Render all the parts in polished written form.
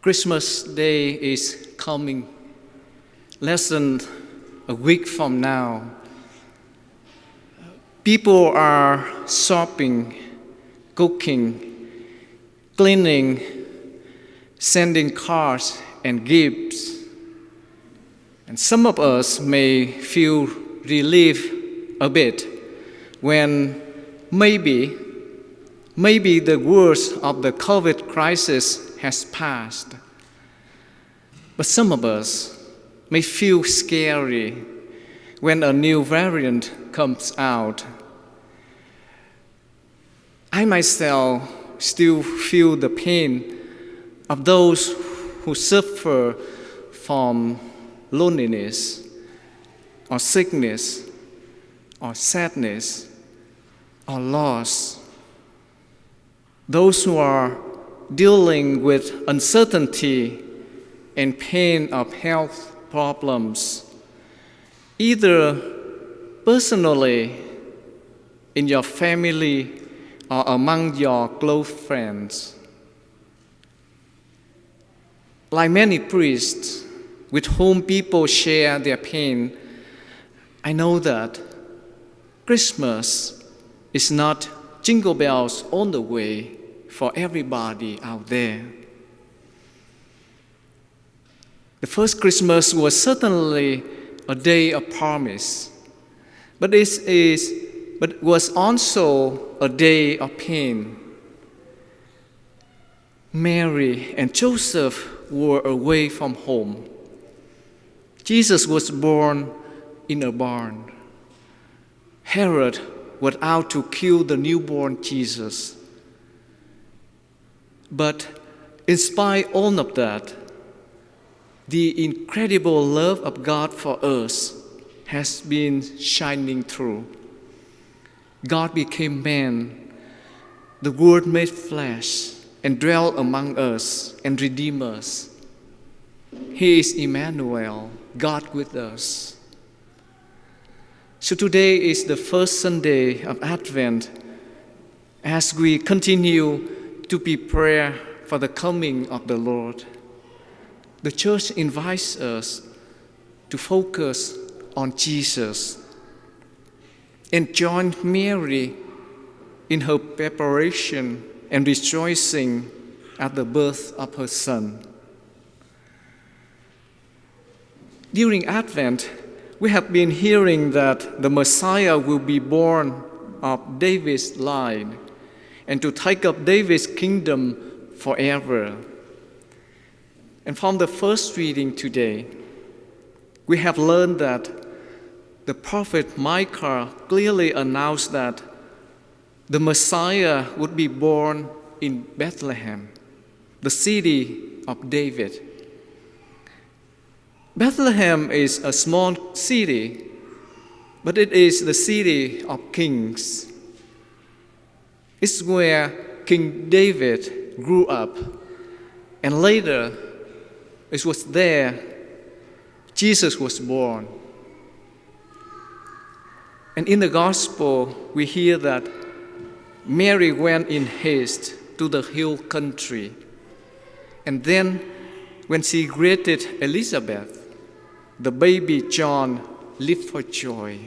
Christmas Day is coming less than a week from now. People are shopping, cooking, cleaning, sending cards and gifts. And some of us may feel relief a bit when maybe the worst of the COVID crisis has passed. But some of us may feel scary when a new variant comes out. I myself still feel the pain of those who suffer from loneliness or sickness or sadness or loss. Those who are dealing with uncertainty and pain of health problems, either personally, in your family, or among your close friends. Like many priests with whom people share their pain, I know that Christmas is not jingle bells on the way for everybody out there. The first Christmas was certainly a day of promise, but was also a day of pain. Mary and Joseph were away from home. Jesus was born in a barn. Herod was out to kill the newborn Jesus. But in spite of all of that, the incredible love of God for us has been shining through. God became man, the Word made flesh, and dwelt among us and redeemed us. He is Emmanuel, God with us. So today is the first Sunday of Advent as we continue to prepare for the coming of the Lord. The church invites us to focus on Jesus and join Mary in her preparation and rejoicing at the birth of her Son. During Advent, we have been hearing that the Messiah will be born of David's line and to take up David's kingdom forever. And from the first reading today, we have learned that the prophet Micah clearly announced that the Messiah would be born in Bethlehem, the city of David. Bethlehem is a small city, but it is the city of kings. It's where King David grew up, and later it was there Jesus was born. And in the gospel, we hear that Mary went in haste to the hill country. And then, when she greeted Elizabeth, the baby John leaped for joy.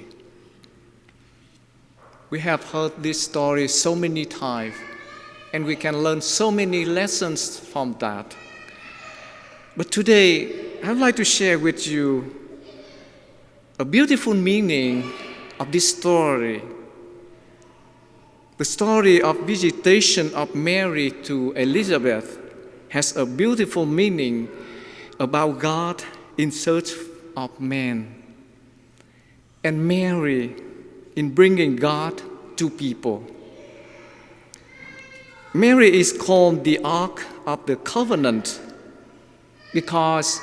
We have heard this story so many times, and we can learn so many lessons from that. But today, I'd like to share with you a beautiful meaning of this story. The story of visitation of Mary to Elizabeth has a beautiful meaning about God in search of man, and Mary in bringing God to people. Mary is called the Ark of the Covenant because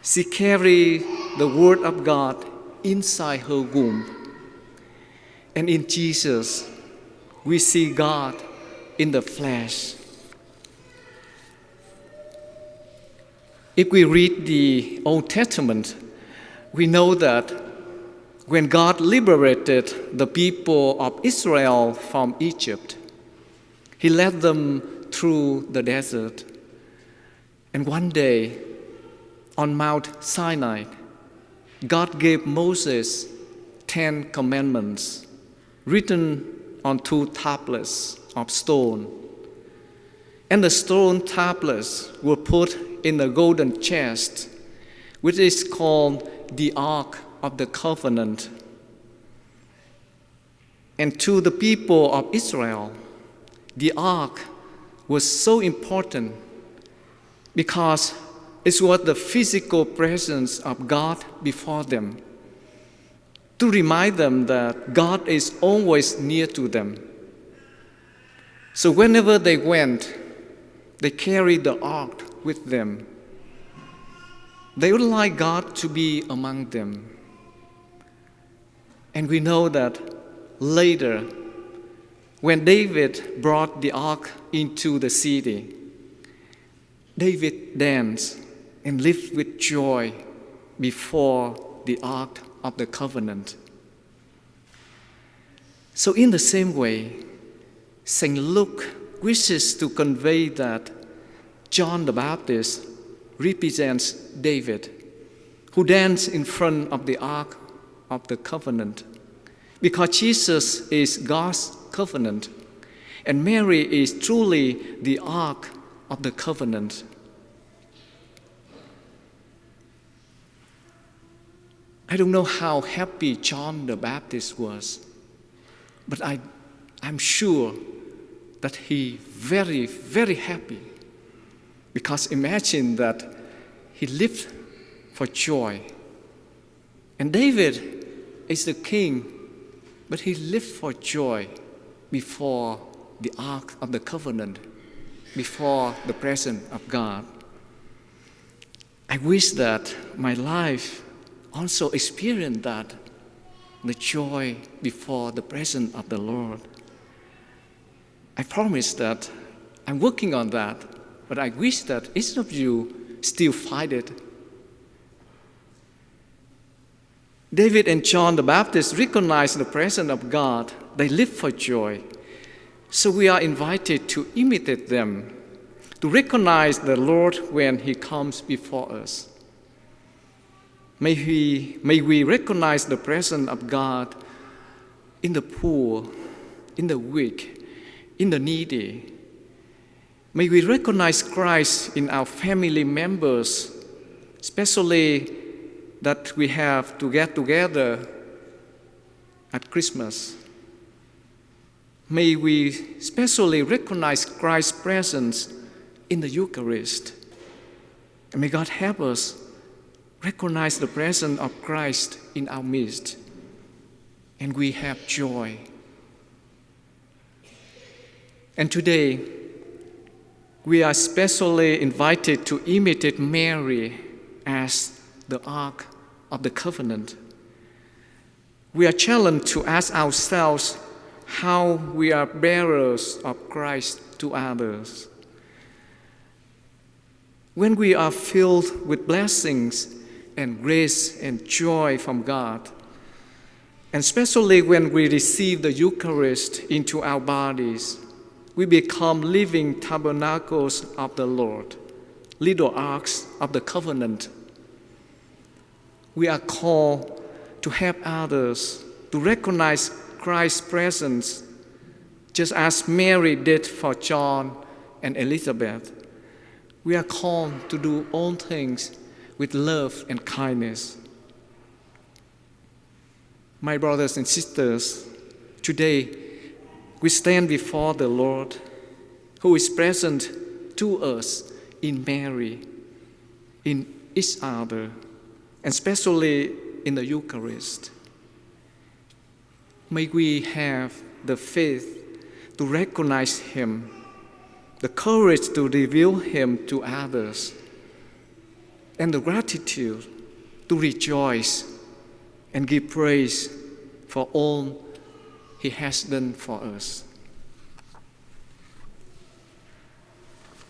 she carried the Word of God inside her womb. And in Jesus, we see God in the flesh. If we read the Old Testament, we know that when God liberated the people of Israel from Egypt, He led them through the desert. And one day, on Mount Sinai, God gave Moses 10 commandments written on 2 tablets of stone. And the stone tablets were put in a golden chest, which is called the Ark of the Covenant. And to the people of Israel, the Ark was so important because it was the physical presence of God before them, to remind them that God is always near to them. So whenever they went, they carried the ark with them. They would like God to be among them. And we know that later, when David brought the ark into the city, David danced and lived with joy before the Ark of the Covenant. So in the same way, St. Luke wishes to convey that John the Baptist represents David, who danced in front of the Ark of the Covenant, because Jesus is God's covenant, and Mary is truly the Ark of the Covenant. I don't know how happy John the Baptist was, but I'm sure that he very, very happy, because imagine that he lived for joy. And David is the king, but he lived for joy before the Ark of the Covenant, before the presence of God. I wish that my life also experienced that, the joy before the presence of the Lord. I promise that I'm working on that, but I wish that each of you still fight it. David and John the Baptist recognized the presence of God. They lived for joy. So we are invited to imitate them, to recognize the Lord when He comes before us. May we recognize the presence of God in the poor, in the weak, in the needy. May we recognize Christ in our family members, especially that we have to get together at Christmas. May we especially recognize Christ's presence in the Eucharist. And may God help us recognize the presence of Christ in our midst, and we have joy. And today, we are especially invited to imitate Mary as the Ark of the Covenant. We are challenged to ask ourselves how we are bearers of Christ to others. When we are filled with blessings and grace and joy from God, and especially when we receive the Eucharist into our bodies, we become living tabernacles of the Lord, little arks of the covenant. We are called to help others to recognize Christ's presence, just as Mary did for John and Elizabeth. We are called to do all things with love and kindness. My brothers and sisters, today we stand before the Lord, who is present to us in Mary, in each other, and especially in the Eucharist. May we have the faith to recognize Him, the courage to reveal Him to others, and the gratitude to rejoice and give praise for all He has done for us.